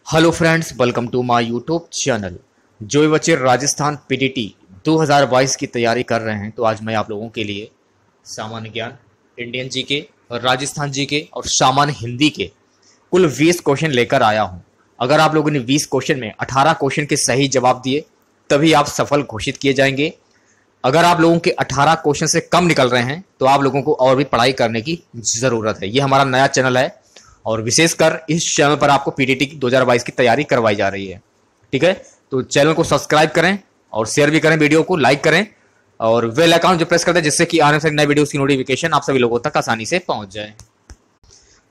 Hello friends, welcome to my YouTube channel. जो बच्चे Rajasthan PTT 2022 की तैयारी कर रहे हैं, तो आज मैं आप लोगों के लिए सामान्य ज्ञान, इंडियन जीके और राजस्थान जीके और सामान्य हिंदी के कुल 20 क्वेश्चन लेकर आया हूं। अगर आप लोगों ने 20 क्वेश्चन में 18 क्वेश्चन के सही जवाब दिए तभी आप सफल घोषित किए जाएंगे। अगर आप लोगों के 18 क्वेश्चन से कम निकल रहे हैं तो आप लोगों को और भी पढ़ाई करने की ज़रूरत है। ये हमारा नया चैनल है और विशेषकर इस चैनल पर आपको पीटीटी 2022 की तैयारी करवाई जा रही है। ठीक है, तो चैनल को सब्सक्राइब करें और शेयर भी करें, वीडियो को लाइक करें और बेल आइकन जो प्रेस कर दें, जिससे कि आने से नए वीडियोस की नोटिफिकेशन आप सभी लोगों तक आसानी से पहुंच जाए।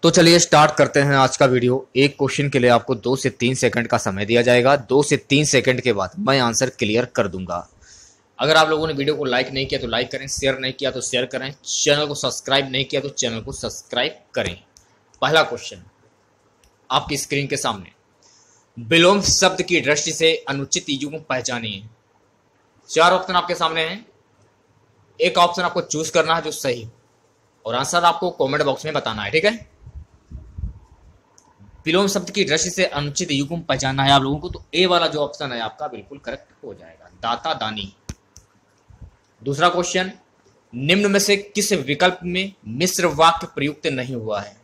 तो चलिए स्टार्ट करते हैं आज का वीडियो। एक क्वेश्चन के लिए आपको 2 से 3 सेकंड का समय दिया जाएगा। 2 से 3 सेकंड के बाद मैं आंसर क्लियर कर दूंगा। अगर आप लोगों ने वीडियो को लाइक नहीं किया तो लाइक करें, शेयर नहीं किया तो शेयर करें, चैनल को सब्सक्राइब नहीं किया तो चैनल को सब्सक्राइब करें। पहला क्वेश्चन आपकी स्क्रीन के सामने, विलोम शब्द की दृष्टि से अनुचित युग्म पहचानिए। 4 ऑप्शन आपके सामने हैं, एक ऑप्शन आपको चूज करना है जो सही, और आंसर आपको कमेंट बॉक्स में बताना है। ठीक है, विलोम शब्द की दृष्टि से अनुचित युग्म पहचानना है आप लोगों को, तो ए वाला जो ऑप्शन है आपका बिल्कुल करेक्ट हो जाएगा, दाता दानी। दूसरा क्वेश्चन, निम्न में से किस विकल्प में मिश्र वाक्य प्रयुक्त नहीं हुआ है?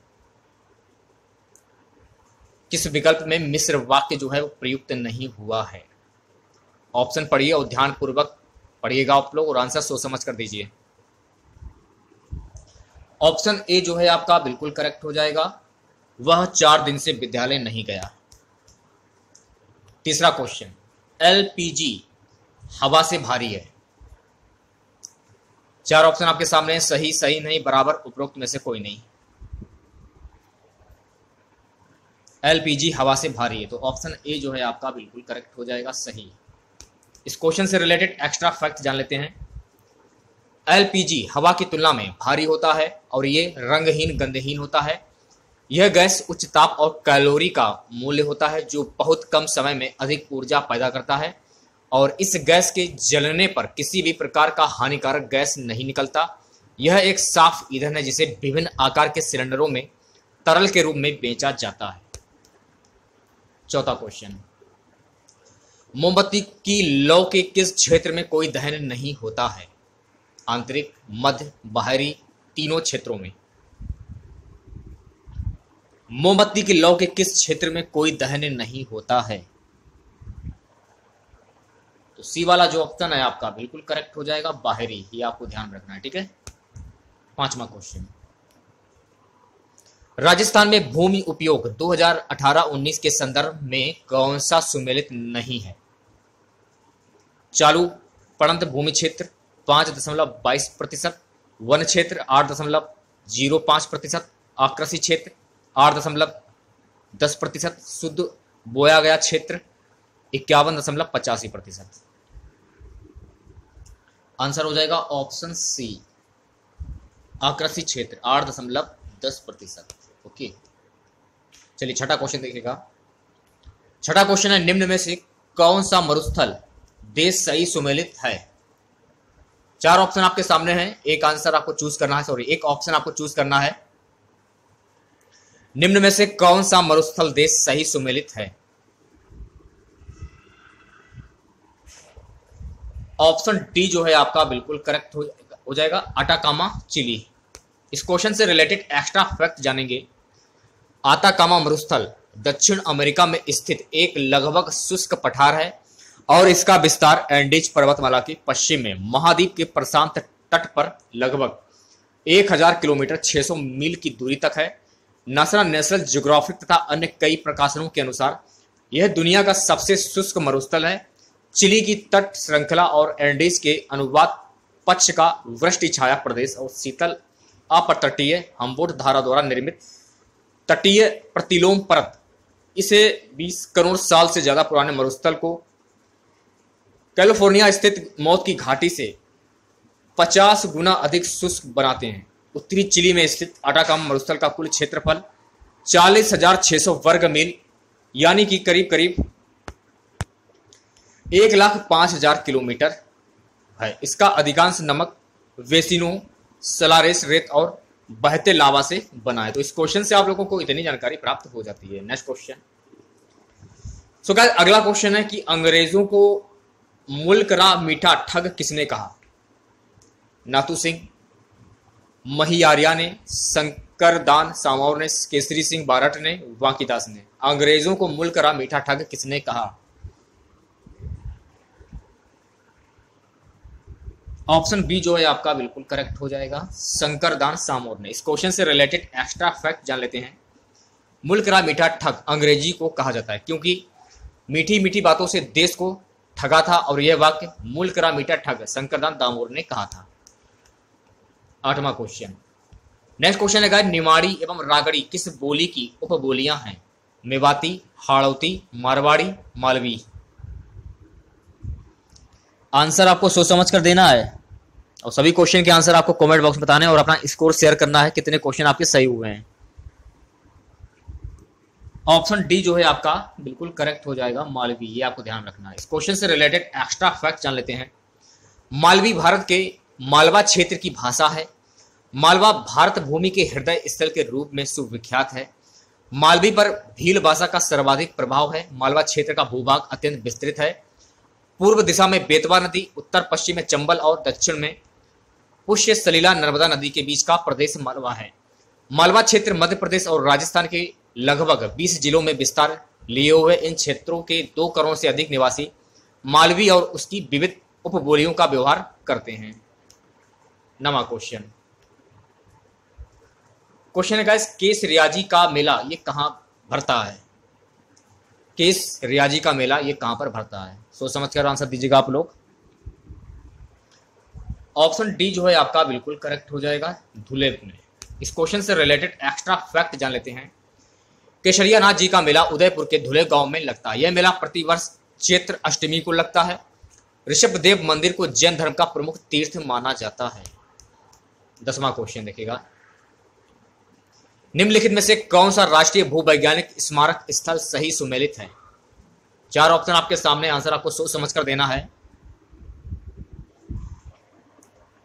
किस विकल्प में मिश्र वाक्य जो है वो प्रयुक्त नहीं हुआ है? ऑप्शन पढ़िए और ध्यान पूर्वक पढ़िएगा आप लोग और आंसर सोच समझ कर दीजिए। ऑप्शन ए जो है आपका बिल्कुल करेक्ट हो जाएगा, वह 4 दिन से विद्यालय नहीं गया। तीसरा क्वेश्चन, एलपीजी हवा से भारी है। 4 ऑप्शन आपके सामने हैं, सही, सही नहीं, बराबर, उपरोक्त में से कोई नहीं। एलपीजी हवा से भारी है, तो ऑप्शन ए जो है आपका बिल्कुल करेक्ट हो जाएगा, सही। इस क्वेश्चन से रिलेटेड एक्स्ट्रा फैक्ट जान लेते हैं। एलपीजी हवा की तुलना में भारी होता है और ये रंगहीन, गंधहीन होता है। यह गैस उच्च ताप और कैलोरी का मूल्य होता है, जो बहुत कम समय में अधिक ऊर्जा पैदा करता है, और इस गैस के जलने पर किसी भी प्रकार का हानिकारक गैस नहीं निकलता। यह एक साफ ईंधन है जिसे विभिन्न आकार के सिलेंडरों में तरल के रूप में बेचा जाता है। चौथा क्वेश्चन, मोमबत्ती की लौ के किस क्षेत्र में कोई दहन नहीं होता है? आंतरिक, मध्य, बाहरी, तीनों क्षेत्रों में। मोमबत्ती की लौ के किस क्षेत्र में कोई दहन नहीं होता है? तो सी वाला जो ऑप्शन है आपका बिल्कुल करेक्ट हो जाएगा, बाहरी। ये आपको ध्यान रखना है। ठीक है, 5वां क्वेश्चन, राजस्थान में भूमि उपयोग 2018-19 के संदर्भ में कौन सा सुमेलित नहीं है? चालू पड़ंत भूमि क्षेत्र 5.22%, वन क्षेत्र 8.05%, आकृषि क्षेत्र 8.10%, शुद्ध बोया गया क्षेत्र 51.85%। आंसर हो जाएगा ऑप्शन सी, आकृषि क्षेत्र 8.10%। ओके, चलिए छठा क्वेश्चन देखिएगा। छठा क्वेश्चन है, निम्न में से कौन सा मरुस्थल देश सही सुमेलित है? 4 ऑप्शन आपके सामने हैं, एक आंसर आपको चूज करना है, सॉरी, एक ऑप्शन आपको चूज करना है। निम्न में से कौन सा मरुस्थल देश सही सुमेलित है? ऑप्शन डी जो है आपका बिल्कुल करेक्ट हो जाएगा, अटाकामा, चिली। इस क्वेश्चन से रिलेटेड एक्स्ट्रा फैक्ट जानेंगे। अटाकामा मरुस्थल दक्षिण अमेरिका में स्थित एक लगभग शुष्क पठार है और इसका विस्तार एंडीज पर्वतमाला के पश्चिम में महाद्वीप के प्रशांत तट पर लगभग 1000 किलोमीटर 600 मील की दूरी तक है। नासा नेशनल ज्योग्राफिक तथा अन्य कई प्रकाशनों के अनुसार यह दुनिया का सबसे शुष्क मरुस्थल है। चिली की तट श्रृंखला और एंडीज के अनुवाद पक्ष का वृष्टि छाया प्रदेश और शीतल अपतटीय हम्बोल्ट धारा द्वारा निर्मित तटीय प्रतिलोम परत इसे 20 करोड़ साल से ज्यादा पुराने मरुस्थल को कैलिफोर्निया स्थित मौत की घाटी से 50 गुना अधिक शुष्क बनाते हैं। उत्तरी चिली में स्थित अटाकामा मरुस्थल का कुल क्षेत्रफल 40,600 वर्ग मील यानी कि करीब करीब 1,05,000 किलोमीटर है। इसका अधिकांश नमक, वेसिनो, सलारेस रेत और बहते लावा से बना है। तो इस क्वेश्चन से आप लोगों को इतनी जानकारी प्राप्त हो जाती है। नेक्स्ट क्वेश्चन, सो गाइस अगला क्वेश्चन है कि अंग्रेजों को मुल्क रा मीठा ठग किसने कहा? नाथू सिंह, महियारिया ने, शंकरदान सामौर ने, केसरी सिंह बारठ ने, वांकीदास ने। अंग्रेजों को मुल्क रा मीठा ठग किसने कहा? ऑप्शन बी जो है आपका बिल्कुल करेक्ट हो जाएगा, शंकरदान सामौर ने। इस क्वेश्चन से रिलेटेड एक्स्ट्रा फैक्ट जान लेते हैं। मुल्क रा मीठा ठग अंग्रेजी को कहा जाता है क्योंकि मीठी मीठी बातों से देश को ठगा था, और यह वाक्य मुल्क रा मीठा ठग शंकरदान दामोर ने कहा था। 8वां क्वेश्चन। नेक्स्ट क्वेश्चन है निमाड़ी एवं रागड़ी किस बोली की उपबोलियां हैं? मेवाती, हाड़ौती, मारवाड़ी, मालवी। आंसर आपको सोच समझ कर देना है और सभी क्वेश्चन के आंसर आपको कमेंट बॉक्स में बताने हैं और अपना स्कोर शेयर करना है कितने क्वेश्चन आपके सही हुए हैं। ऑप्शन डी जो है आपका बिल्कुल करेक्ट हो जाएगा, मालवी। ये आपको ध्यान रखना है। इस क्वेश्चन से रिलेटेड एक्स्ट्रा फैक्ट जान लेते हैं। मालवी भारत के मालवा क्षेत्र की भाषा है। मालवा भारत भूमि के हृदय स्थल के रूप में सुविख्यात है। मालवी पर भील भाषा का सर्वाधिक प्रभाव है। मालवा क्षेत्र का भूभाग अत्यंत विस्तृत है। पूर्व दिशा में बेतवा नदी, उत्तर पश्चिम में चंबल और दक्षिण में पुष्य सलीला नर्मदा नदी के बीच का प्रदेश मालवा है। मालवा क्षेत्र मध्य प्रदेश और राजस्थान के लगभग 20 जिलों में विस्तार लिए हुए इन क्षेत्रों के 2 करोड़ से अधिक निवासी मालवी और उसकी विविध उपबोलियों का व्यवहार करते हैं। 9वां क्वेश्चन। क्वेश्चन है गाइस, केस रियाजी का मेला ये कहां भरता है? केस रियाजी का मेला ये कहां पर भरता है? सोच समझ कर आंसर दीजिएगा आप लोग। ऑप्शन डी जो है आपका बिल्कुल करेक्ट हो जाएगा, धुले में। इस क्वेश्चन से रिलेटेड एक्स्ट्रा फैक्ट जान लेते हैं। केशरिया नाथ जी का मेला उदयपुर के धुले गांव में लगता है। यह मेला प्रतिवर्ष चैत्र अष्टमी को लगता है। ऋषभदेव मंदिर को जैन धर्म का प्रमुख तीर्थ माना जाता है। 10वां क्वेश्चन देखिएगा। निम्नलिखित में से कौन सा राष्ट्रीय भूवैज्ञानिक स्मारक स्थल सही सुमेलित है? 4 ऑप्शन आपके सामने, आंसर आपको सोच समझकर देना है।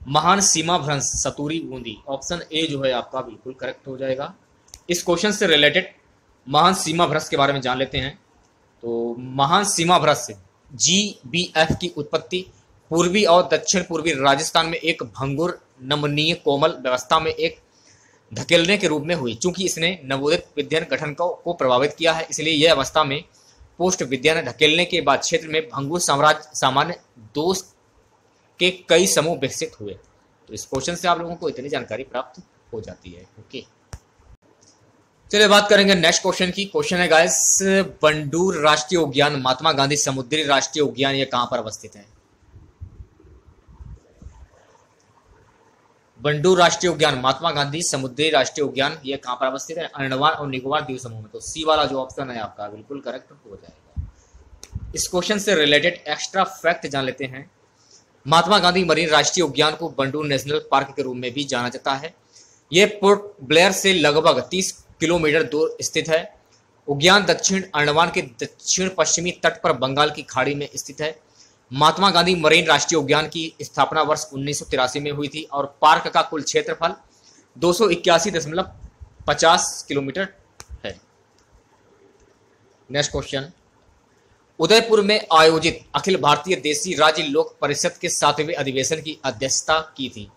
महान सीमा भ्रंश सतुरी बूंदी। ऑप्शन ए जो है आपका बिल्कुल करेक्ट हो जाएगा। इस क्वेश्चन से रिलेटेड महान सीमा भ्रंश के बारे में जान लेते हैं। तो महान सीमा भ्रंश GBF की उत्पत्ति पूर्वी और दक्षिण पूर्वी राजस्थान में एक भंगुर नमनीय कोमल व्यवस्था में एक धकेलने के रूप में हुई। चूंकि इसने नवोदित विद्यन गठन को प्रभावित किया है, इसलिए यह अवस्था में पोस्ट विद्या ने धकेलने के बाद क्षेत्र में भंगुर साम्राज्य सामान्य दोष के कई समूह विकसित हुए। तो इस क्वेश्चन से आप लोगों को इतनी जानकारी प्राप्त हो जाती है। ओके, चलिए बात करेंगे नेक्स्ट क्वेश्चन की। क्वेश्चन है गाइस, बंडूर राष्ट्रीय उद्यान महात्मा गांधी समुद्री राष्ट्रीय उद्यान ये कहां पर अवस्थित है? बंडूर राष्ट्रीय उद्यान महात्मा गांधी समुद्री राष्ट्रीय उद्यान ये कहां पर अवस्थित है? अंडमान और निकोबार द्वीप समूह में। तो सी वाला जो ऑप्शन है आपका बिल्कुल करेक्ट हो जाएगा। इस क्वेश्चन से रिलेटेड एक्स्ट्रा फैक्ट जान लेते हैं। महात्मा गांधी मरीन राष्ट्रीय उद्यान को बंडूर नेशनल पार्क के रूप में भी जाना जाता है। यह पोर्ट ब्लेयर से लगभग 30 किलोमीटर दूर स्थित है। उद्यान दक्षिण अंडमान के दक्षिण पश्चिमी तट पर बंगाल की खाड़ी में स्थित है। महात्मा गांधी मरीन राष्ट्रीय उद्यान की स्थापना वर्ष 1983 में हुई थी और पार्क का कुल क्षेत्रफल 281.50 किलोमीटर है। Next question. उदयपुर में आयोजित अखिल भारतीय देसी राज्य लोक परिषद के 7वें अधिवेशन की अध्यक्षता की थी।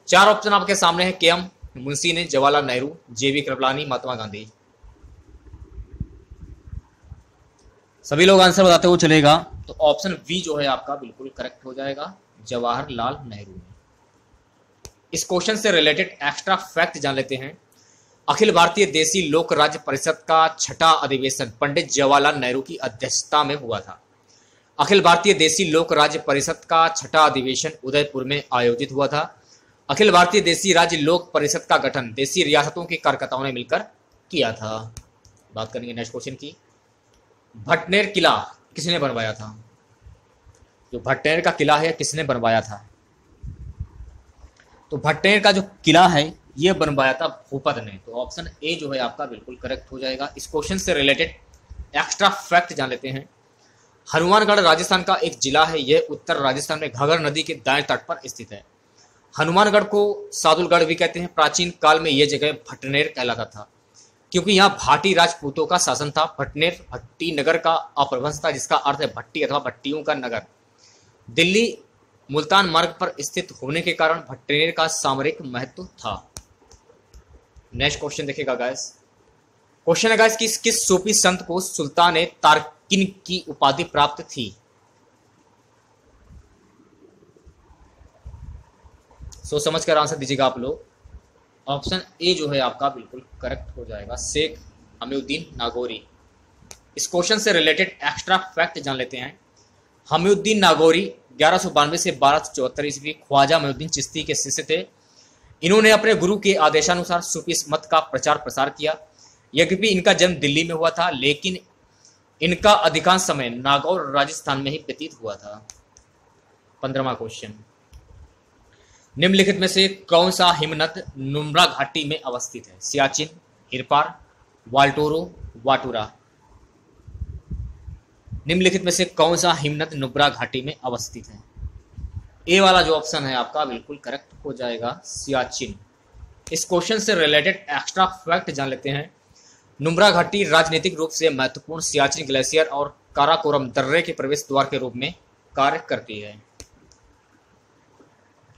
4 ऑप्शन आपके सामने है। KM मुंशी ने, जवाहरलाल नेहरू, JV कृपलानी, महात्मा गांधी। सभी लोग आंसर बताते हुए चलेगा। तो ऑप्शन बी जो है आपका बिल्कुल करेक्ट हो जाएगा, जवाहरलाल नेहरू ने। इस क्वेश्चन से रिलेटेड एक्स्ट्रा फैक्ट जान लेते हैं। अखिल भारतीय देसी लोक राज्य परिषद का 6ठा अधिवेशन पंडित जवाहरलाल नेहरू की अध्यक्षता में हुआ था। अखिल भारतीय देसी लोक राज्य परिषद का 6ठा अधिवेशन उदयपुर में आयोजित हुआ था। अखिल भारतीय देसी राज्य लोक परिषद का गठन देसी रियासतों के कार्यकर्ताओं ने मिलकर किया था। बात करेंगे नेक्स्ट क्वेश्चन की। भटनेर किला किसने बनवाया था? जो भटनेर का किला है किसने बनवाया था? तो भटनेर का जो किला है यह बनवाया था भूपत ने। तो ऑप्शन ए जो है आपका बिल्कुल करेक्ट हो जाएगा। इस क्वेश्चन से रिलेटेड एक्स्ट्रा फैक्ट जान लेते हैं। हनुमानगढ़ राजस्थान का एक जिला है। यह उत्तर राजस्थान में घाघर नदी के दाएं तट पर स्थित है। हनुमानगढ़ को सादुलगढ़ भी कहते हैं। प्राचीन काल में यह जगह भटनेर कहलाता था। क्योंकि यहाँ भाटी राजपूतों का शासन था। भटनेर भट्टी नगर का अपभ्रंश था, जिसका अर्थ है भट्टी अथवा भट्टियों का नगर। दिल्ली मुल्तान मार्ग पर स्थित होने के कारण भटनेर का सामरिक महत्व था। नेक्स्ट क्वेश्चन देखिएगा गाइस। क्वेश्चन है गाइस, किस सूफी संत को सुल्तान ए तारकिन की उपाधि प्राप्त थी? सोच समझ कर आंसर दीजिएगा आप लोग। ऑप्शन ए जो है आपका बिल्कुल करेक्ट हो जाएगा, शेख हमीउद्दीन नागौरी। इस क्वेश्चन से रिलेटेड एक्स्ट्रा फैक्ट जान लेते हैं। हमीउद्दीन नागौरी 1192 से 1274 ईस्वी ख्वाजा मोइनुद्दीन चिश्ती के शिष्य थे। इन्होंने अपने गुरु के आदेशानुसार सूफी मत का प्रचार प्रसार किया। यद्यपि इनका जन्म दिल्ली में हुआ था, लेकिन इनका अधिकांश समय नागौर राजस्थान में ही व्यतीत हुआ था। 15वां क्वेश्चन, निम्नलिखित में से कौन सा हिमनद नुब्रा घाटी में अवस्थित है? सियाचिन, हिरपार, वाल्टोरो, वाटुरा। निम्नलिखित में से कौन सा हिमनद नुब्रा घाटी में अवस्थित है? ए वाला जो ऑप्शन है आपका बिल्कुल करेक्ट हो जाएगा, सियाचिन। इस क्वेश्चन से रिलेटेड एक्स्ट्रा फैक्ट जान लेते हैं। नुब्रा घाटी राजनीतिक रूप से महत्वपूर्ण सियाचिन ग्लेशियर और काराकोरम दर्रे के प्रवेश द्वार के रूप में कार्य करती है।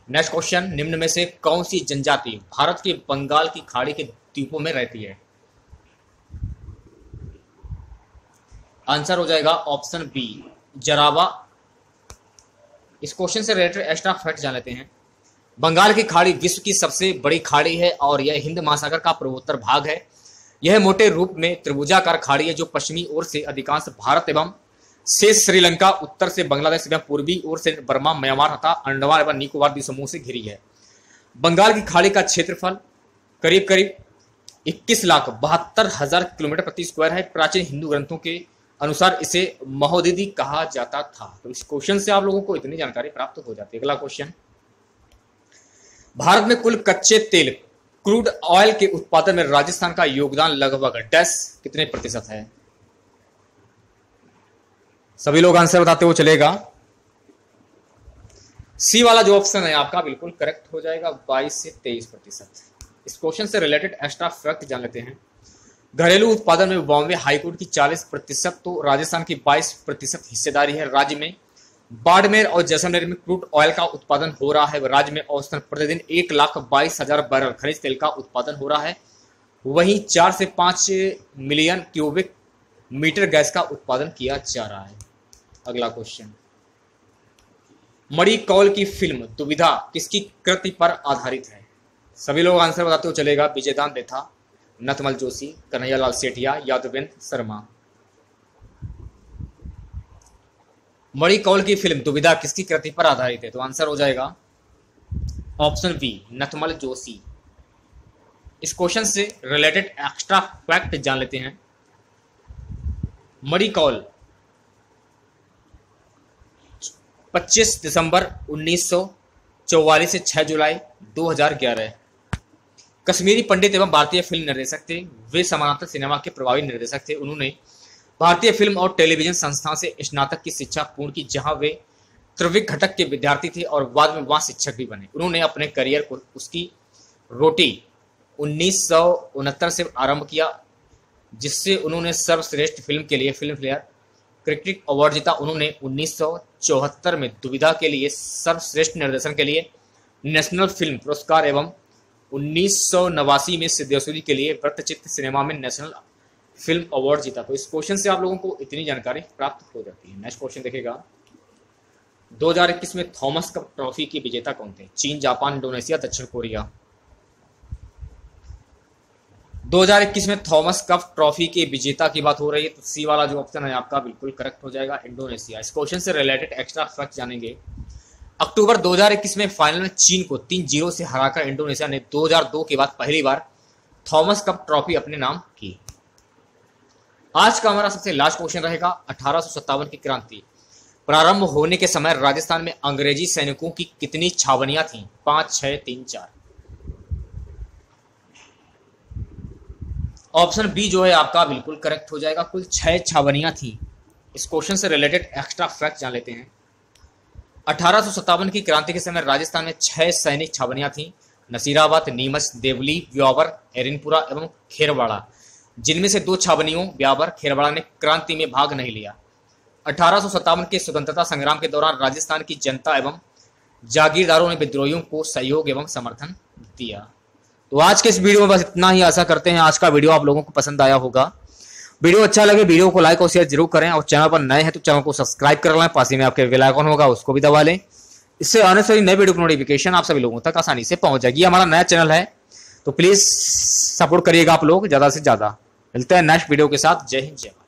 नेक्स्ट क्वेश्चन, निम्न में से कौन सी जनजाति भारत के बंगाल की खाड़ी के द्वीपों में रहती है? आंसर हो जाएगा ऑप्शन बी, जरावा। इस क्वेश्चन से रिलेटेड एक्स्ट्रा फैक्ट जान लेते हैं। बंगाल की खाड़ी विश्व की सबसे बड़ी खाड़ी है और यह हिंद महासागर का पूर्वोत्तर भाग है। यह मोटे रूप में त्रिभुजाकार खाड़ी है जो पश्चिमी ओर से अधिकांश भारत एवं शेष श्रीलंका, उत्तर से बांग्लादेश एवं पूर्वी ओर से बर्मा, म्यांमार तथा अंडमान एवं निकोबार द्वीप समूह से घिरी है। बंगाल की खाड़ी का क्षेत्रफल करीब करीब 21,72,000 किलोमीटर प्रति स्क्वायर है। प्राचीन हिंदू ग्रंथों के अनुसार इसे महोदधि कहा जाता था। तो इस क्वेश्चन से आप लोगों को इतनी जानकारी प्राप्त हो जाती है। अगला क्वेश्चन, भारत में कुल कच्चे तेल क्रूड ऑयल के उत्पादन में राजस्थान का योगदान लगभग डैश कितने प्रतिशत है? सभी लोग आंसर बताते हो चलेगा। सी वाला जो ऑप्शन है आपका बिल्कुल करेक्ट हो जाएगा, 22 से 23%। इस क्वेश्चन से रिलेटेड एक्स्ट्रा फैक्ट जान लेते हैं। घरेलू उत्पादन में बॉम्बे हाईकोर्ट की 40% तो राजस्थान की 22% हिस्सेदारी है। राज्य में बाड़मेर और जैसलमेर में क्रूड ऑयल का उत्पादन हो रहा है। राज्य में औसतन प्रतिदिन 1,22,000 बैरल खनिज तेल का उत्पादन हो रहा है। वहीं 4 से 5 मिलियन क्यूबिक मीटर गैस का उत्पादन किया जा रहा है। अगला क्वेश्चन, मणि कौल की फिल्म दुविधा किसकी कृति पर आधारित है? सभी लोग आंसर बताते हो चलेगा। विजयदान देथा, नथमल जोशी, कन्हैयालाल सेठिया, यादवेंद्र शर्मा। मणि कौल की फिल्म दुविधा किसकी कृति पर आधारित है? तो आंसर हो जाएगा ऑप्शन बी, नथमल जोशी। इस क्वेश्चन से रिलेटेड एक्स्ट्रा फैक्ट जान लेते हैं। मणि कौल 25 दिसंबर 1944 से 6 जुलाई 2011 कश्मीरी पंडित एवं भारतीय फिल्म निर्देशक थे। वे समानांतर सिनेमा के प्रभावी निर्देशक थे। उन्होंने भारतीय फिल्म और टेलीविजन संस्थान से स्नातक की शिक्षा पूर्ण की, जहां वे त्रिविक घटक के विद्यार्थी थे और बाद में वहां शिक्षक भी बने। उन्होंने अपने करियर को उसकी रोटी 1969 से आरंभ किया, जिससे उन्होंने सर्वश्रेष्ठ फिल्म के लिए फिल्म फेयर क्रिटिक अवार्ड जीता। उन्होंने 1974 में दुविधा के लिए सर्वश्रेष्ठ निर्देशन के लिए नेशनल फिल्म पुरस्कार एवं 1989 में सिद्धेश्वरी के लिए वृत्तचित्र सिनेमा में नेशनल फिल्म अवार्ड जीता। तो इस क्वेश्चन से आप लोगों को इतनी जानकारी प्राप्त हो जाती है। नेक्स्ट क्वेश्चन देखिएगा, 2021 में थॉमस कप ट्रॉफी के विजेता कौन थे? चीन, जापान, इंडोनेशिया, दक्षिण कोरिया। 2021 में थॉमस कप ट्रॉफी के विजेता की बात हो रही है, तो सी वाला जो ऑप्शन है आपका बिल्कुल करेक्ट हो जाएगा, इंडोनेशिया। इस क्वेश्चन से रिलेटेड एक्स्ट्रा फैक्ट जानेंगे। अक्टूबर 2021 में फाइनल में चीन को 3-0 से हराकर इंडोनेशिया ने 2002 के बाद पहली बार थॉमस कप ट्रॉफी अपने नाम की। आज का हमारा सबसे लास्ट क्वेश्चन रहेगा, 1857 की क्रांति प्रारंभ होने के समय राजस्थान में अंग्रेजी सैनिकों की कितनी छावनियां थीं? 5, 6, 3, 4। ऑप्शन बी जो है आपका बिल्कुल करेक्ट हो जाएगा, कुल 6 छावनियां थी। इस क्वेश्चन से रिलेटेड एक्स्ट्रा फैक्ट जान लेते हैं। 1857 की क्रांति के समय राजस्थान में 6 सैनिक छावनियां थीं, नसीराबाद, नीमच, देवली, व्यावर, एरिनपुरा एवं खेरवाड़ा। जिनमें से 2 छावनियों ब्यावर खेरवाड़ा ने क्रांति में भाग नहीं लिया। 1857 के स्वतंत्रता संग्राम के दौरान राजस्थान की जनता एवं जागीरदारों ने विद्रोहियों को सहयोग एवं समर्थन दिया। तो आज के इस वीडियो में बस इतना ही। आशा करते हैं आज का वीडियो आप लोगों को पसंद आया होगा। वीडियो अच्छा लगे वीडियो को लाइक और शेयर जरूर करें, और चैनल पर नए हैं तो चैनल को सब्सक्राइब कर लें। पास ही में आपके बेल आइकन होगा, उसको भी दबा लें। इससे आने से नए वीडियो की नोटिफिकेशन आप सभी लोगों तक आसानी से पहुंच जाएगी। हमारा नया चैनल है तो प्लीज सपोर्ट करिएगा आप लोग ज्यादा से ज्यादा। मिलते हैं नेक्स्ट वीडियो के साथ। जय हिंद जय भारत।